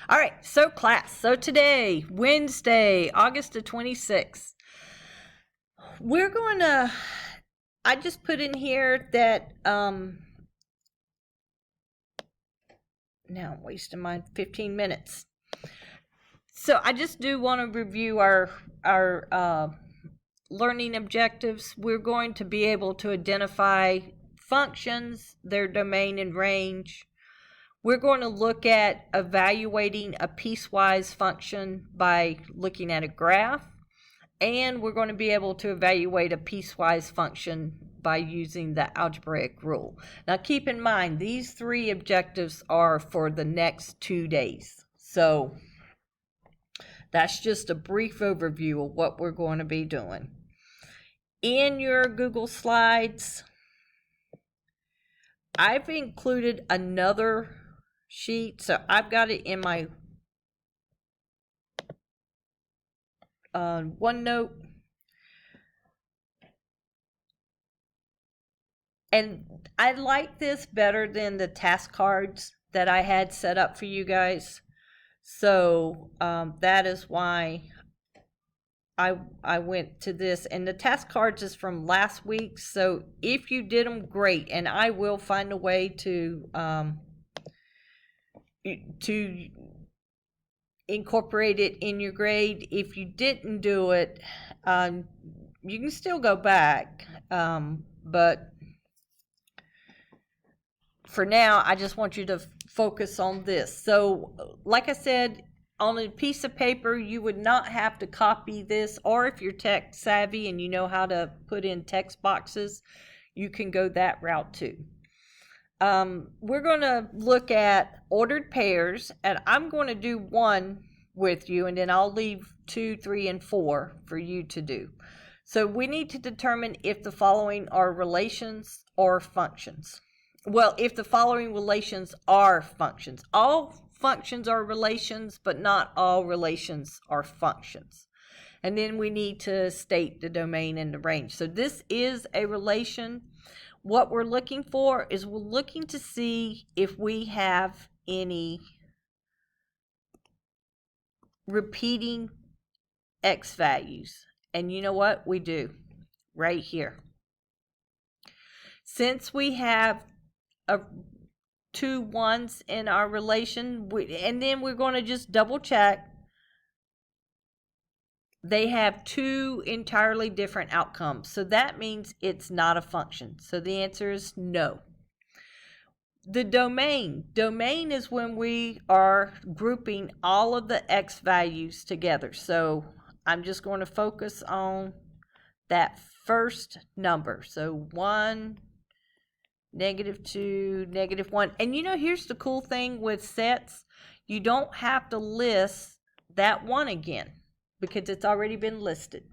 All right, so class. So today, Wednesday, August the 26th, we're going to, I just put in here that, now I'm wasting my 15 minutes. So I just do want to review our learning objectives. We're going to be able to identify functions, their domain and range. We're going to look at evaluating a piecewise function by looking at a graph, and we're going to be able to evaluate a piecewise function by using the algebraic rule. Now keep in mind, these three objectives are for the next 2 days. So that's just a brief overview of what we're going to be doing. In your Google Slides, I've included another sheet. So I've got it in my OneNote. And I like this better than the task cards that I had set up for you guys. So that is why I went to this. And the task cards is from last week. So if you did them, great. And I will find a way to incorporate it in your grade. If you didn't do it, you can still go back. But for now, I just want you to focus on this. So, like I said, on a piece of paper, you would not have to copy this, or if you're tech savvy and you know how to put in text boxes, you can go that route too. We're going to look at ordered pairs, and I'm going to do one with you, and then I'll leave 2, 3, and 4 for you to do. So we need to determine if the following are relations or functions. Well, if the following relations are functions. All functions are relations, but not all relations are functions. And then we need to state the domain and the range. So this is a relation. What we're looking for is we're looking to see if we have any repeating x values. And you know what? We do right here. Since we have two ones in our relation, and then we're going to just double check, they have two entirely different outcomes. So that means it's not a function. So the answer is no. The domain is when we are grouping all of the x values together. So I'm just going to focus on that first number. So 1, -2, -1. And you know, here's the cool thing with sets. You don't have to list that one again because it's already been listed.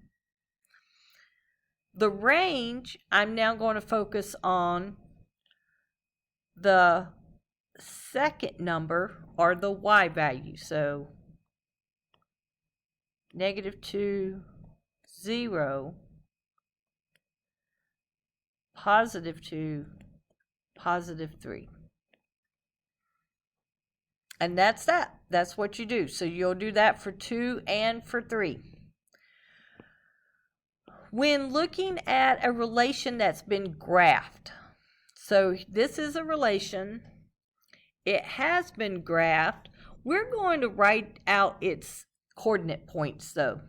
The range, I'm now going to focus on the second number or the y value. So -2, 0, +2, +3. And that's that. That's what you do. So you'll do that for 2 and for 3. When looking at a relation that's been graphed, so this is a relation, it has been graphed, we're going to write out its coordinate points though.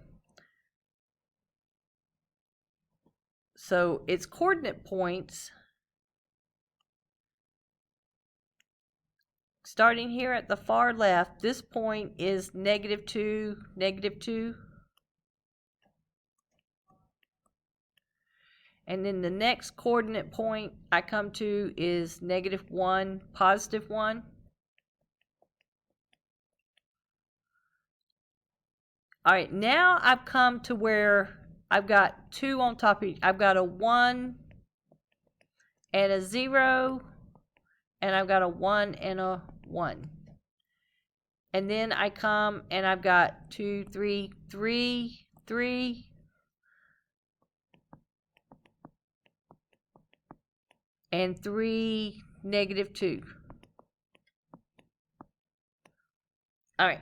So its coordinate points, starting here at the far left, this point is -2, -2. And then the next coordinate point I come to is -1, +1. All right, now I've come to where I've got 2 on top of each. I've got a 1 and a 0, and I've got a 1 and a 1. And then I come and I've got 2, 3, 3, 3, and 3, -2. All right.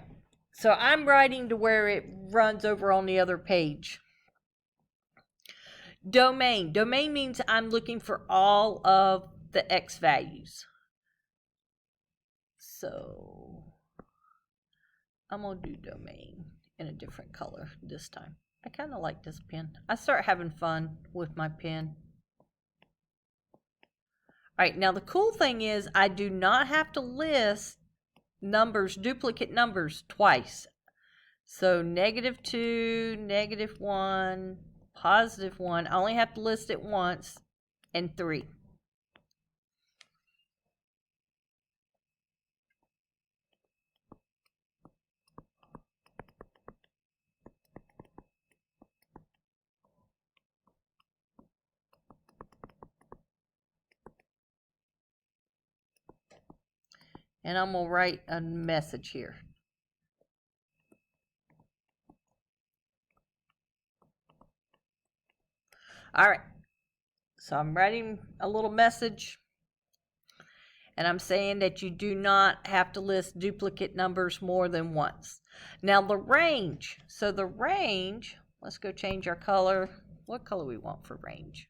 So I'm writing to where it runs over on the other page. Domain. Domain means I'm looking for all of the X values. So I'm going to do domain in a different color this time. I kind of like this pen. I start having fun with my pen. All right, now the cool thing is I do not have to list numbers, duplicate numbers twice. So -2, -1, +1. I only have to list it once, and 3. And I'm going to write a message here. All right. So I'm writing a little message. And I'm saying that you do not have to list duplicate numbers more than once. Now the range. So the range, let's go change our color. What color we want for range?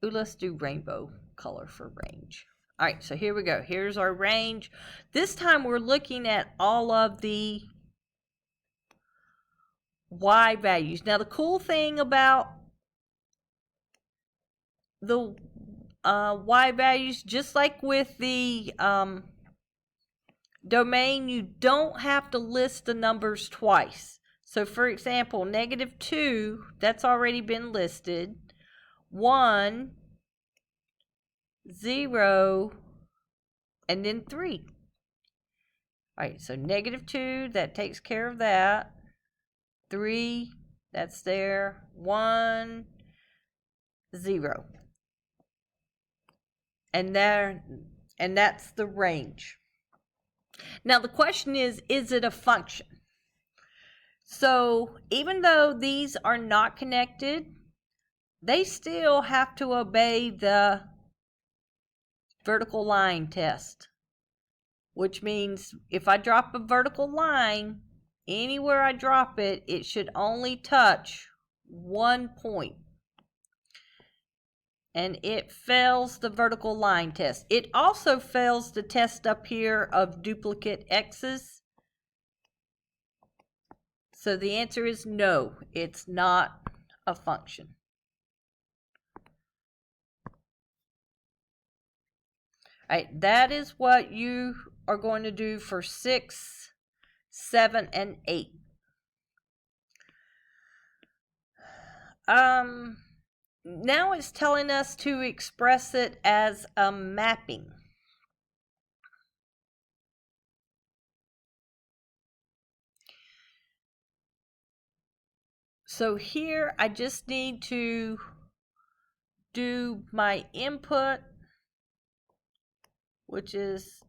Let's do rainbow color for range. All right, so here we go. Here's our range. This time we're looking at all of the Y values. Now the cool thing about the Y values, just like with the domain, you don't have to list the numbers twice. So for example, -2, that's already been listed. 1, 0, and then 3. All right, so -2, that takes care of that. 3, that's there. 1, 0. And that's the range. Now the question is it a function? So even though these are not connected, they still have to obey the vertical line test, which means if I drop a vertical line, anywhere I drop it, it should only touch one point. And it fails the vertical line test. It also fails the test up here of duplicate x's. So the answer is no, it's not a function. All right, that is what you are going to do for 6, 7, and 8. Now it's telling us to express it as a mapping. So here I just need to do my input, which is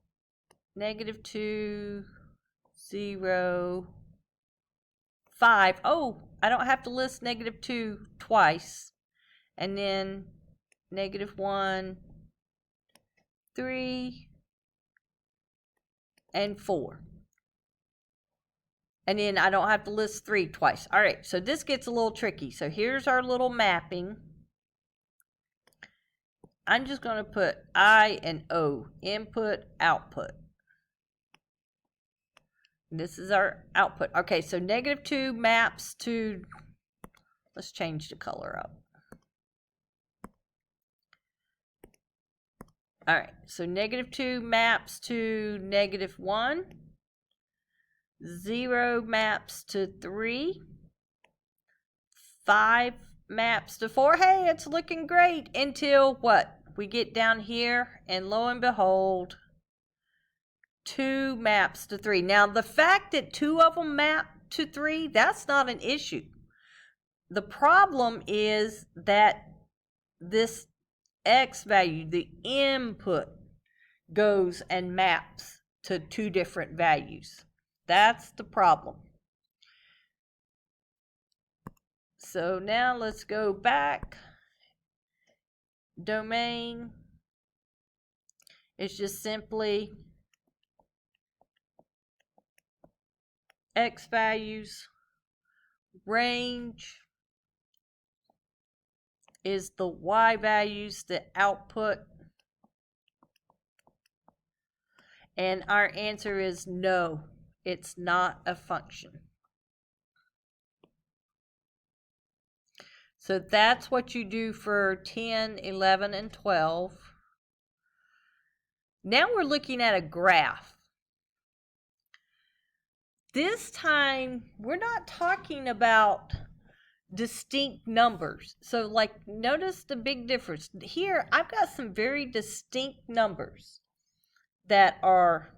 -2, 0, 5. Oh, I don't have to list -2 twice. And then -1, 3, and 4. And then I don't have to list 3 twice. All right, so this gets a little tricky. So here's our little mapping. I'm just going to put I and O, input, output. This is our output. Okay, so -2 maps to, let's change the color up. All right, so -2 maps to -1. 0 maps to 3. 5 maps to 4. Hey, it's looking great until what? We get down here and lo and behold, 2 maps to 3. Now the fact that 2 of them map to 3, that's not an issue. The problem is that this X value, the input, goes and maps to 2 different values. That's the problem. So now let's go back. Domain is just simply X values. Range is the Y values, the output. And our answer is no, it's not a function. So that's what you do for 10, 11, and 12. Now we're looking at a graph. This time, we're not talking about distinct numbers. So like, notice the big difference. Here, I've got some very distinct numbers that are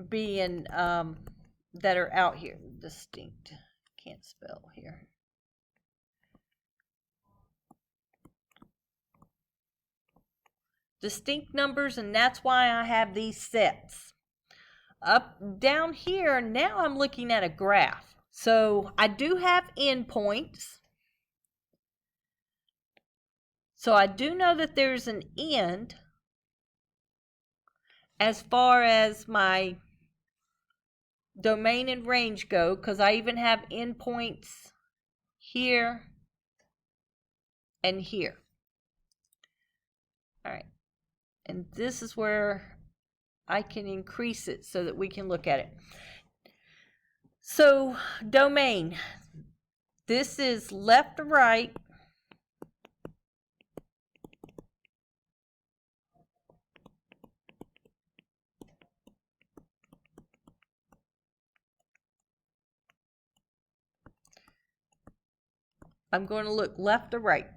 being, that are out here. Distinct. Can't spell here. Distinct numbers, and that's why I have these sets. Up down here, now I'm looking at a graph. So I do have endpoints. So I do know that there's an end as far as my domain and range go, because I even have endpoints here and here. All right. And this is where I can increase it so that we can look at it. So domain, this is left to right. I'm going to look left to right.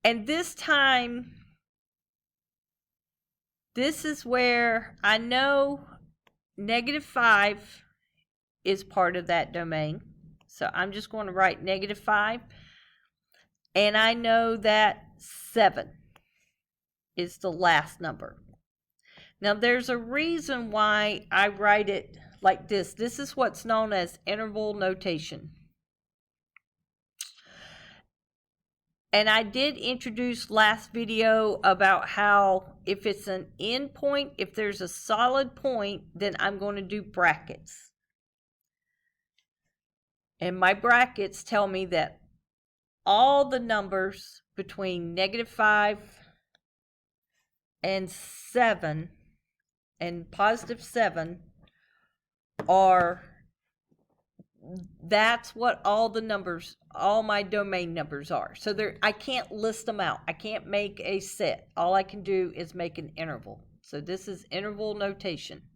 And this time, this is where I know -5 is part of that domain. So I'm just going to write -5. And I know that 7 is the last number. Now there's a reason why I write it like this. This is what's known as interval notation. And I did introduce last video about how if it's an endpoint, if there's a solid point, then I'm going to do brackets. And my brackets tell me that all the numbers between -5 and 7 and +7 are, that's what all the numbers, all my domain numbers are. So I can't list them out. I can't make a set. All I can do is make an interval. So this is interval notation.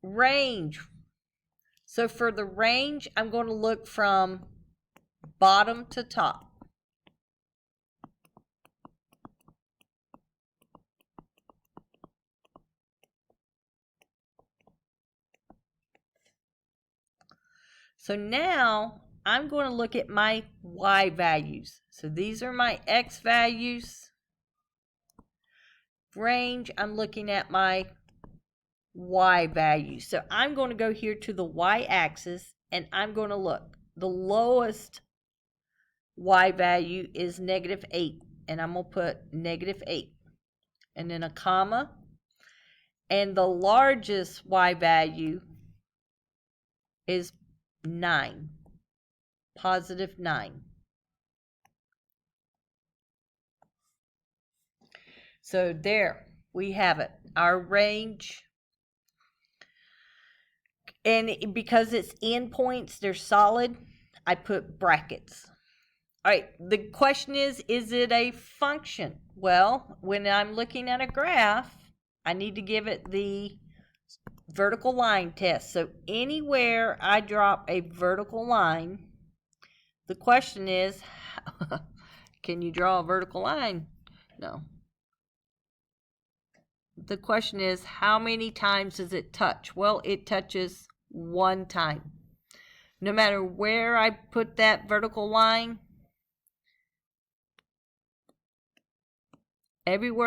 Range. So for the range, I'm going to look from bottom to top. So now I'm going to look at my Y values. So these are my X values. Range, I'm looking at my Y value. So I'm going to go here to the Y axis and I'm going to look. The lowest Y value is -8, and I'm going to put -8 and then a comma. And the largest Y value is 9, +9. So there we have it, our range. And because it's endpoints, they're solid, I put brackets. All right, the question is it a function? Well, when I'm looking at a graph, I need to give it the vertical line test. So anywhere I drop a vertical line, the question is, can you draw a vertical line? No. The question is, how many times does it touch? Well, it touches 1 time. No matter where I put that vertical line, everywhere